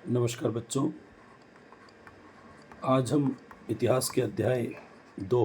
नमस्कार बच्चों। आज हम इतिहास के अध्याय 2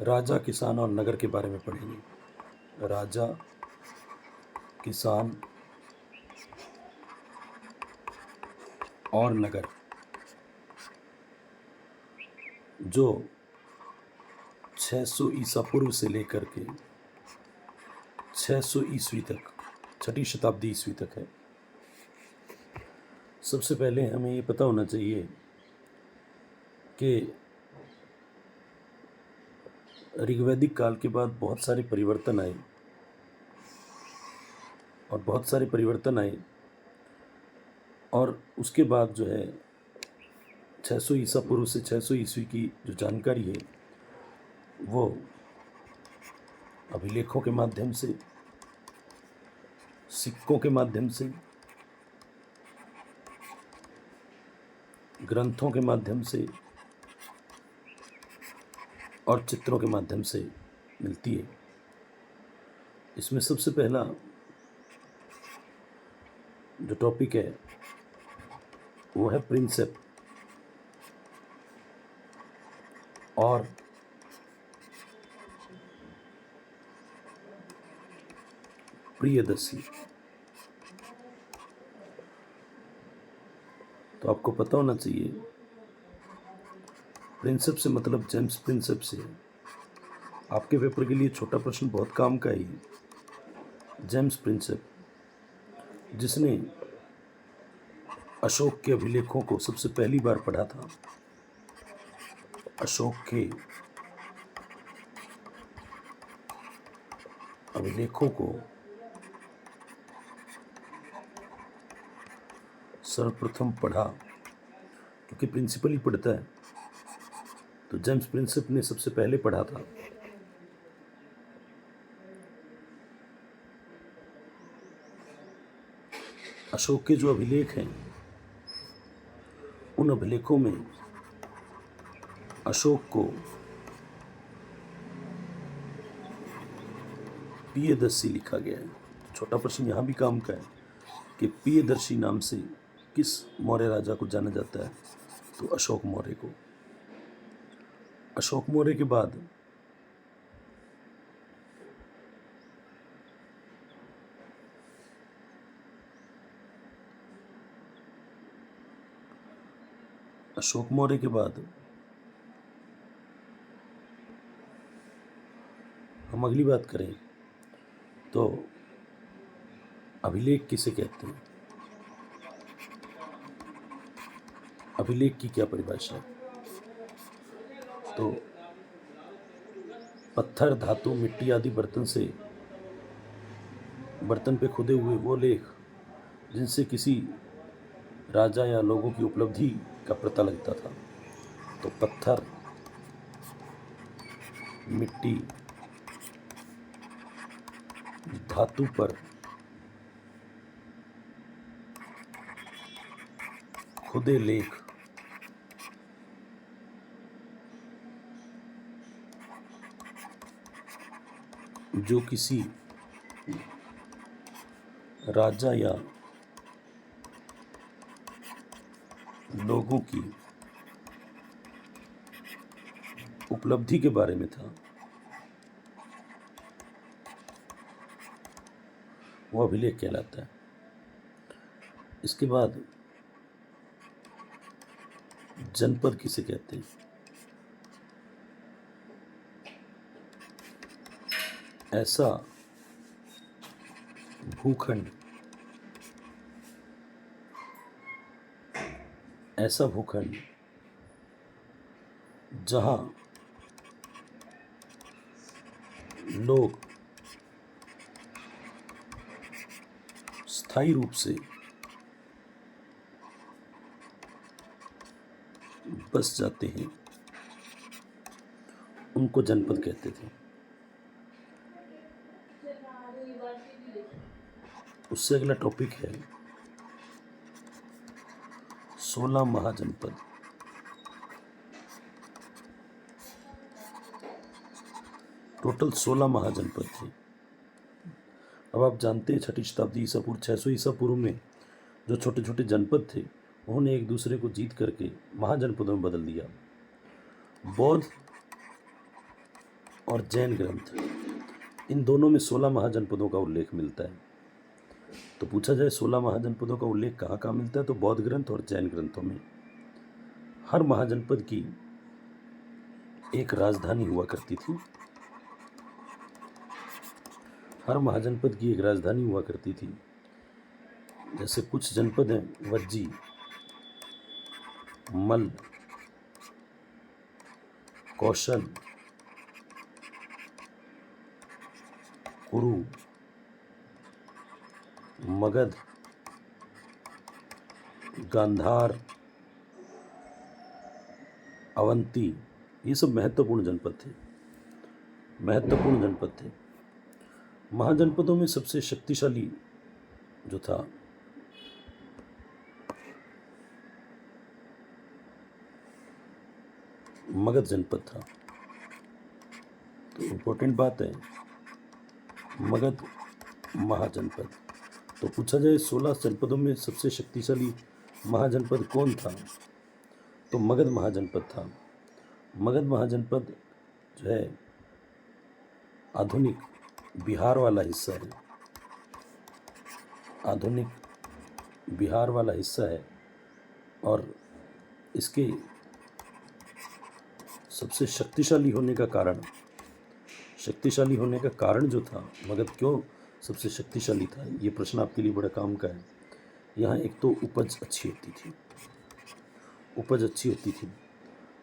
राजा, किसान और नगर के बारे में पढ़ेंगे। राजा, किसान और नगर, जो 600 ईसा पूर्व से लेकर के 600 ईस्वी तक, 6ठी शताब्दी ईस्वी तक है। सबसे पहले हमें ये पता होना चाहिए कि ऋग्वैदिक काल के बाद बहुत सारे परिवर्तन आए और उसके बाद जो है 600 ईसा पूर्व से 600 ईस्वी की जो जानकारी है वो अभिलेखों के माध्यम से, सिक्कों के माध्यम से, ग्रंथों के माध्यम से और चित्रों के माध्यम से मिलती है। इसमें सबसे पहला जो टॉपिक है वो है प्रिंसेप और प्रियदर्शी। तो आपको पता होना चाहिए प्रिंसेप से मतलब जेम्स प्रिंसेप से है। आपके पेपर के लिए छोटा प्रश्न बहुत काम का ही है। जेम्स प्रिंसेप, जिसने अशोक के अभिलेखों को सबसे पहली बार पढ़ा था, अशोक के अभिलेखों को सर्वप्रथम पढ़ा, क्योंकि प्रिंसिपल ही पढ़ता है, तो जेम्स प्रिंसेप ने सबसे पहले पढ़ा था। अशोक के जो अभिलेख हैं उन अभिलेखों में अशोक को प्रियदर्शी लिखा गया है। छोटा प्रश्न यहाँ भी काम का है कि प्रियदर्शी नाम से किस मौर्य राजा को जाना जाता है, तो अशोक मौर्य को। अशोक मौर्य के बाद हम अगली बात करें तो अभिलेख किसे कहते हैं, अभिलेख की क्या परिभाषा है। तो पत्थर, धातु, मिट्टी आदि बर्तन पे खुदे हुए वो लेख जिनसे किसी राजा या लोगों की उपलब्धि का पता लगता था। तो पत्थर, मिट्टी, धातु पर खुदे लेख, जो किसी राजा या लोगों की उपलब्धि के बारे में था, वो अभिलेख कहलाता है। इसके बाद जनपद किसे कहते हैं। ऐसा भूखंड जहां लोग स्थायी रूप से बस जाते हैं, उनको जनपद कहते थे। उससे अगला टॉपिक है 16 महाजनपद। टोटल 16 महाजनपद थे। अब आप जानते हैं 6ठी शताब्दी ईसा पूर्व, 600 ईसा पूर्व में जो छोटे छोटे जनपद थे उन्होंने एक दूसरे को जीत करके महाजनपदों में बदल दिया। बौद्ध और जैन ग्रंथ, इन दोनों में 16 महाजनपदों का उल्लेख मिलता है। तो पूछा जाए 16 महाजनपदों का उल्लेख कहाँ कहाँ मिलता है, तो बौद्ध ग्रंथ और जैन ग्रंथों में। हर महाजनपद की एक राजधानी हुआ करती थी। हर महाजनपद की एक राजधानी हुआ करती थी। जैसे कुछ जनपद हैं वज्जी, मल्ल, कौशल, कुरु, मगध, गांधार, अवंती, ये सब महत्वपूर्ण जनपद थे। महाजनपदों में सबसे शक्तिशाली जो था मगध जनपद था। तो इम्पोर्टेंट बात है मगध महाजनपद। तो पूछा जाए 16 जनपदों में सबसे शक्तिशाली महाजनपद कौन था, तो मगध महाजनपद था। मगध महाजनपद जो है आधुनिक बिहार वाला हिस्सा है, आधुनिक बिहार वाला हिस्सा है। और इसके सबसे शक्तिशाली होने का कारण जो था, मगध क्यों सबसे शक्तिशाली था, ये प्रश्न आपके लिए बड़ा काम का है। यहाँ एक तो उपज अच्छी होती थी।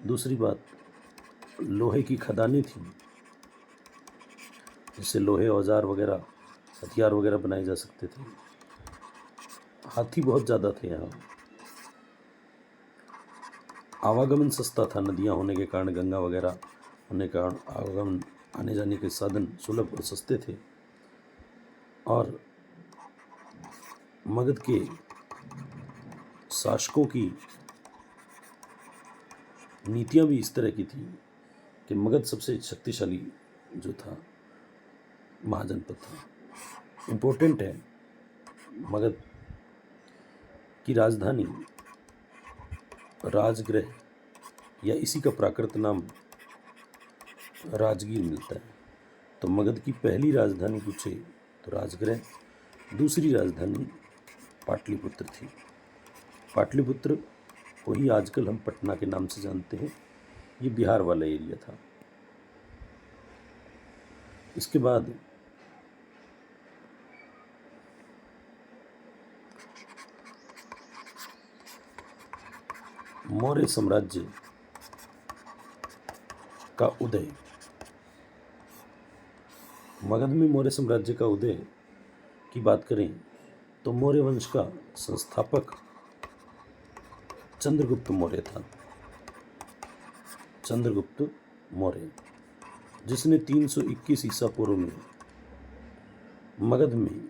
दूसरी बात, लोहे की खदानें थीं, जिससे लोहे औजार वगैरह, हथियार वगैरह बनाए जा सकते थे। हाथी बहुत ज़्यादा थे यहाँ। आवागमन सस्ता था, नदियाँ होने के कारण, गंगा वगैरह होने के कारण आवागमन, आने जाने के साधन सुलभ और सस्ते थे। और मगध के शासकों की नीतियाँ भी इस तरह की थी कि मगध सबसे शक्तिशाली जो था महाजनपद था। इम्पोर्टेंट है, मगध की राजधानी राजगृह या इसी का प्राकृत नाम राजगीर मिलता है। तो मगध की पहली राजधानी पूछे तो राजगृह, दूसरी राजधानी पाटलिपुत्र थी। पाटलिपुत्र को ही आजकल हम पटना के नाम से जानते हैं। ये बिहार वाला एरिया था। इसके बाद मौर्य साम्राज्य का उदय। मगध में मौर्य साम्राज्य का उदय की बात करें तो मौर्य वंश का संस्थापक चंद्रगुप्त मौर्य था। चंद्रगुप्त मौर्य, जिसने 321 ईसा पूर्व में मगध में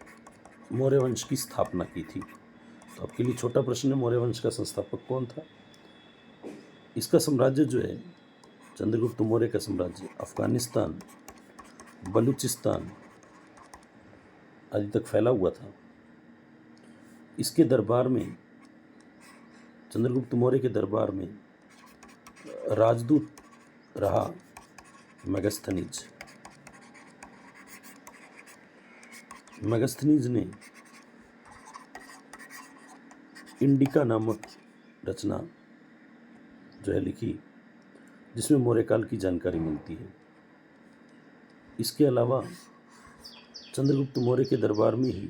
मौर्य वंश की स्थापना की थी। तो आपके लिए छोटा प्रश्न है, मौर्य वंश का संस्थापक कौन था? इसका साम्राज्य जो है, चंद्रगुप्त मौर्य का साम्राज्य अफगानिस्तान, बलूचिस्तान आदि तक फैला हुआ था। इसके दरबार में, चंद्रगुप्त मौर्य के दरबार में राजदूत रहा मेगास्थनीज। मेगास्थनीज ने इंडिका नामक रचना जो है लिखी, जिसमें मौर्य काल की जानकारी मिलती है। इसके अलावा चंद्रगुप्त मौर्य के दरबार में ही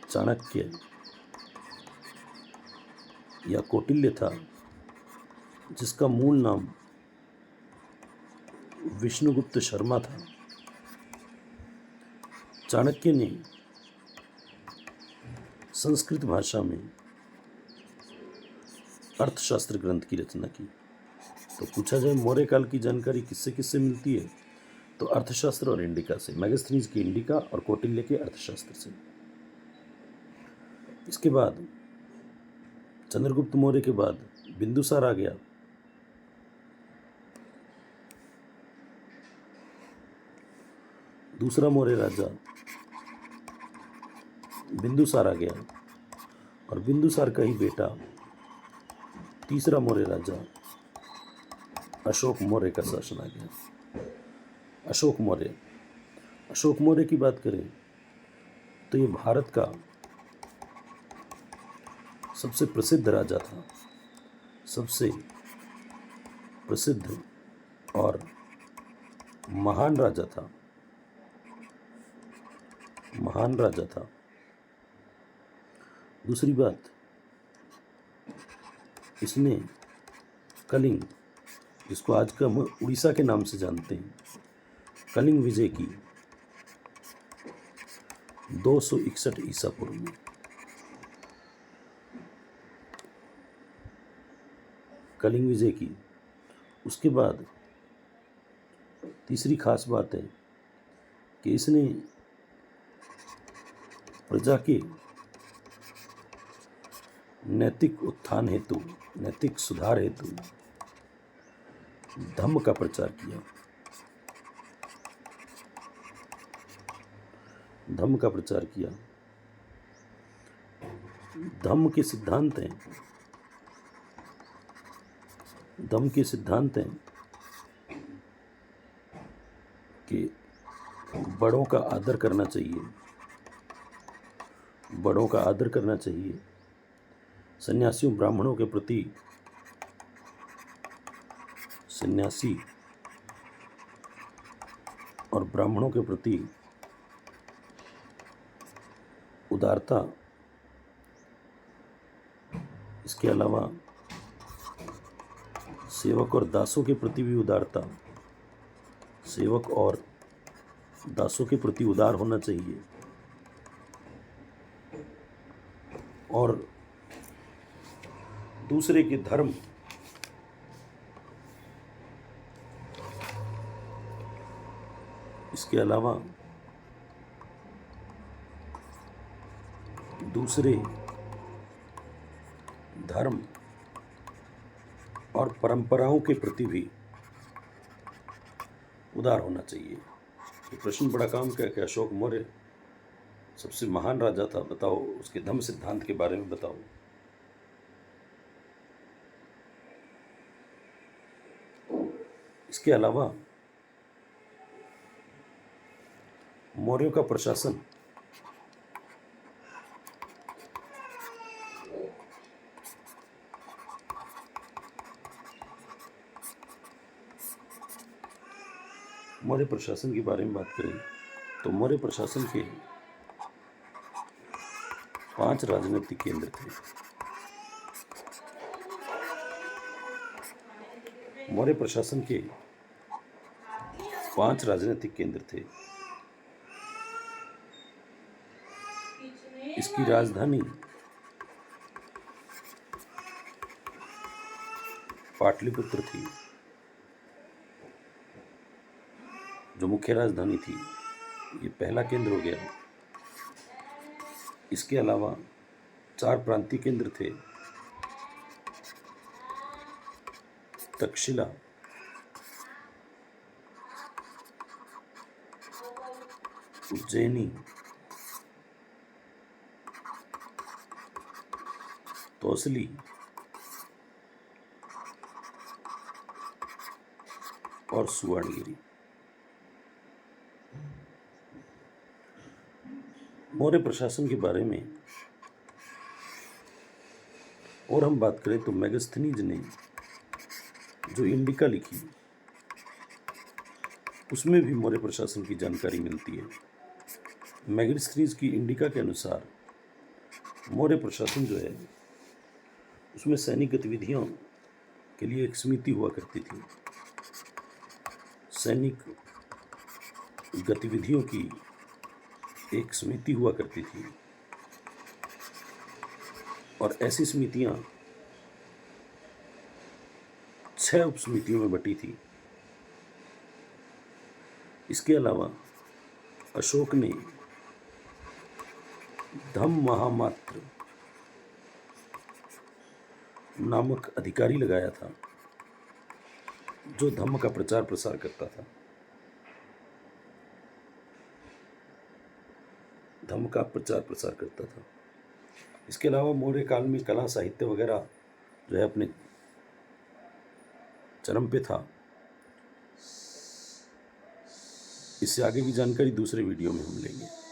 चाणक्य या कौटिल्य था, जिसका मूल नाम विष्णुगुप्त शर्मा था। चाणक्य ने संस्कृत भाषा में अर्थशास्त्र ग्रंथ की रचना की। तो पूछा जाए मौर्य काल की जानकारी किससे किससे मिलती है, तो अर्थशास्त्र और इंडिका से, मेगास्थनीज की इंडिका और कौटिल्य के अर्थशास्त्र से। इसके बाद चंद्रगुप्त मौर्य के बाद बिंदुसार आ गया। दूसरा मौर्य राजा बिंदुसार आ गया। और बिंदुसार का ही बेटा तीसरा मौर्य राजा अशोक मौर्य का शासन आ गया। अशोक मौर्य की बात करें तो ये भारत का सबसे प्रसिद्ध राजा था, सबसे प्रसिद्ध और महान राजा था। दूसरी बात, इसने कलिंग, जिसको आज का हम उड़ीसा के नाम से जानते हैं, कलिंग विजय की 261 ईसा पूर्व में। कलिंग विजय की। उसके बाद तीसरी खास बात है कि इसने प्रजा के नैतिक उत्थान हेतु, नैतिक सुधार हेतु धम्म का प्रचार किया। धम्म के सिद्धांत हैं कि बड़ों का आदर करना चाहिए, सन्यासी और ब्राह्मणों के प्रति उदारता, इसके अलावा सेवक और दासों के प्रति भी उदारता, सेवक और दासों के प्रति उदार होना चाहिए, और दूसरे के धर्म, इसके अलावा दूसरे धर्म और परंपराओं के प्रति भी उदार होना चाहिए। ये प्रश्न बड़ा काम का है कि अशोक मौर्य सबसे महान राजा था, बताओ उसके धम्म सिद्धांत के बारे में बताओ। इसके अलावा मौर्यों का प्रशासन मौर्य प्रशासन के बारे में बात करें तो मौर्य प्रशासन के 5 राजनीतिक केंद्र थे। मौर्य प्रशासन के 5 राजनीतिक केंद्र थे। इसकी राजधानी पाटलिपुत्र थी, जो मुख्य राजधानी थी। ये पहला केंद्र हो गया। इसके अलावा 4 प्रांतीय केंद्र थे। तक्षशिला, उज्जैनी, तौसली और सुवर्णगिरी। मौर्य प्रशासन के बारे में और हम बात करें तो मेगास्थनीज ने जो इंडिका लिखी, उसमें भी मौर्य प्रशासन की जानकारी मिलती है। मेगास्थनीज की इंडिका के अनुसार मौर्य प्रशासन जो है उसमें सैनिक गतिविधियों के लिए एक समिति हुआ करती थी। सैनिक गतिविधियों की एक समिति हुआ करती थी, और ऐसी समितियां 6 उपसमितियों में बटी थी। इसके अलावा अशोक ने धम्म महामात्र नामक अधिकारी लगाया था, जो धम्म का प्रचार प्रसार करता था। इसके अलावा मौर्य काल में कला साहित्य वगैरह जो है अपने चरम पे था। इससे आगे की जानकारी दूसरे वीडियो में हम लेंगे।